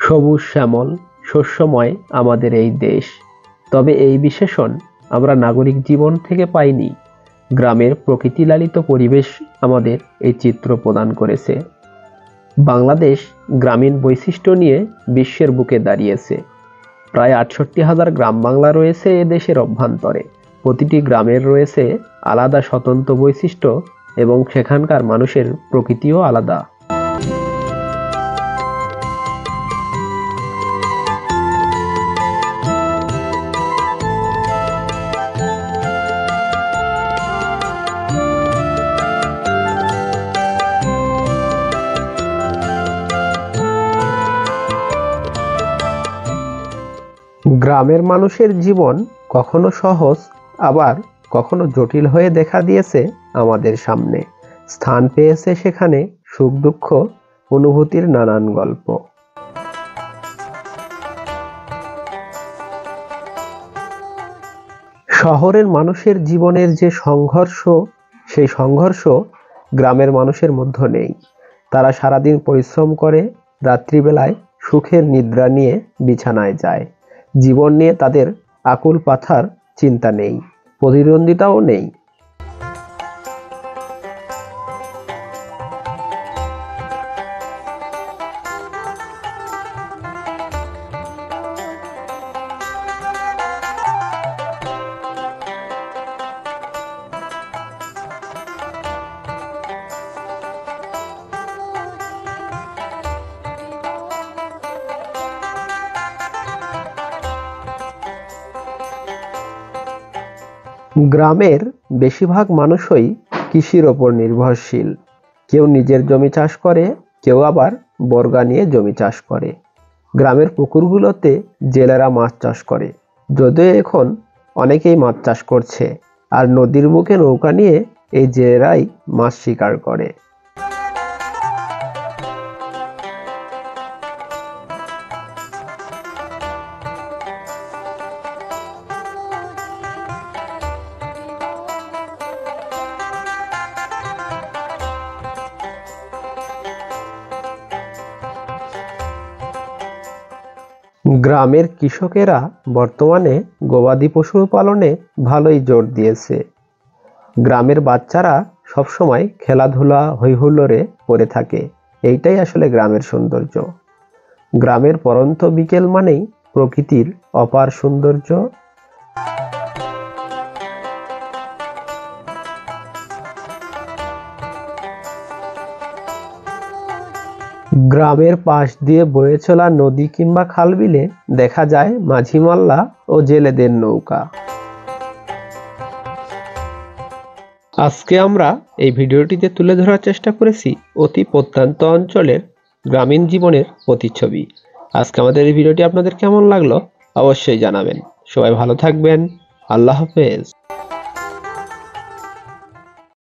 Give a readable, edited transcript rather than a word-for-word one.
সবুজ শ্যামল শস্যময় আমাদের এই দেশ। তবে এই বিশেষণ আমরা নাগরিক জীবন থেকে পাইনি। গ্রামের প্রকৃতিলালিত পরিবেশ আমাদের এই চিত্র প্রদান করেছে। বাংলাদেশ গ্রামীণ বৈশিষ্ট্য নিয়ে বিশ্বের বুকে দাঁড়িয়েছে। প্রায় ৬৮,০০০ গ্রাম বাংলা রয়েছে এ দেশের অভ্যন্তরে। প্রতিটি গ্রামের রয়েছে আলাদা স্বতন্ত্র বৈশিষ্ট্য এবং সেখানকার মানুষের প্রকৃতিও আলাদা। গ্রামের মানুষের জীবন কখনো সহজ, আবার কখনো জটিল হয়ে দেখা দিয়েছে আমাদের সামনে। স্থান পেয়েছে সেখানে সুখ দুঃখ অনুভূতির নানান গল্প। শহরের মানুষের জীবনের যে সংঘর্ষ, সেই সংঘর্ষ গ্রামের মানুষের মধ্যে নেই। তারা সারাদিন পরিশ্রম করে, রাত্রিবেলায় সুখের নিদ্রা নিয়ে বিছানায় যায়। জীবন নিয়ে তাদের আকুল পাথার চিন্তা নেই, প্রতিদ্বন্দ্বিতাও নেই। গ্রামের বেশিরভাগ মানুষই কৃষির ওপর নির্ভরশীল। কেউ নিজের জমি চাষ করে, কেউ আবার বর্গা নিয়ে জমি চাষ করে। গ্রামের পুকুরগুলোতে জেলেরা মাছ চাষ করে, যদিও এখন অনেকেই মাছ চাষ করছে, আর নদীর বুকে নৌকা নিয়ে এই জেলেরাই মাছ শিকার করে। গ্রামের কৃষকেরা বর্তমানে গবাদি পশু পালনে ভালোই জোর দিয়েছে। গ্রামের বাচ্চারা সবসময় খেলাধুলা হইহুল্লোড়ে পড়ে থাকে। এইটাই আসলে গ্রামের সৌন্দর্য। গ্রামের পরন্ত বিকেল মানেই প্রকৃতির অপার সৌন্দর্য। গ্রামের পাশ দিয়ে বয়ে চলা নদী কিংবা খাল বিলে দেখা যায় মাঝি মাল্লা ও জেলেদের নৌকা। আজকে আমরা এই ভিডিওটিতে তুলে ধরার চেষ্টা করেছি অতি প্রত্যন্ত অঞ্চলের গ্রামীণ জীবনের প্রতিচ্ছবি। আজকে আমাদের এই ভিডিওটি আপনাদের কেমন লাগলো অবশ্যই জানাবেন। সবাই ভালো থাকবেন। আল্লাহ হাফেজ।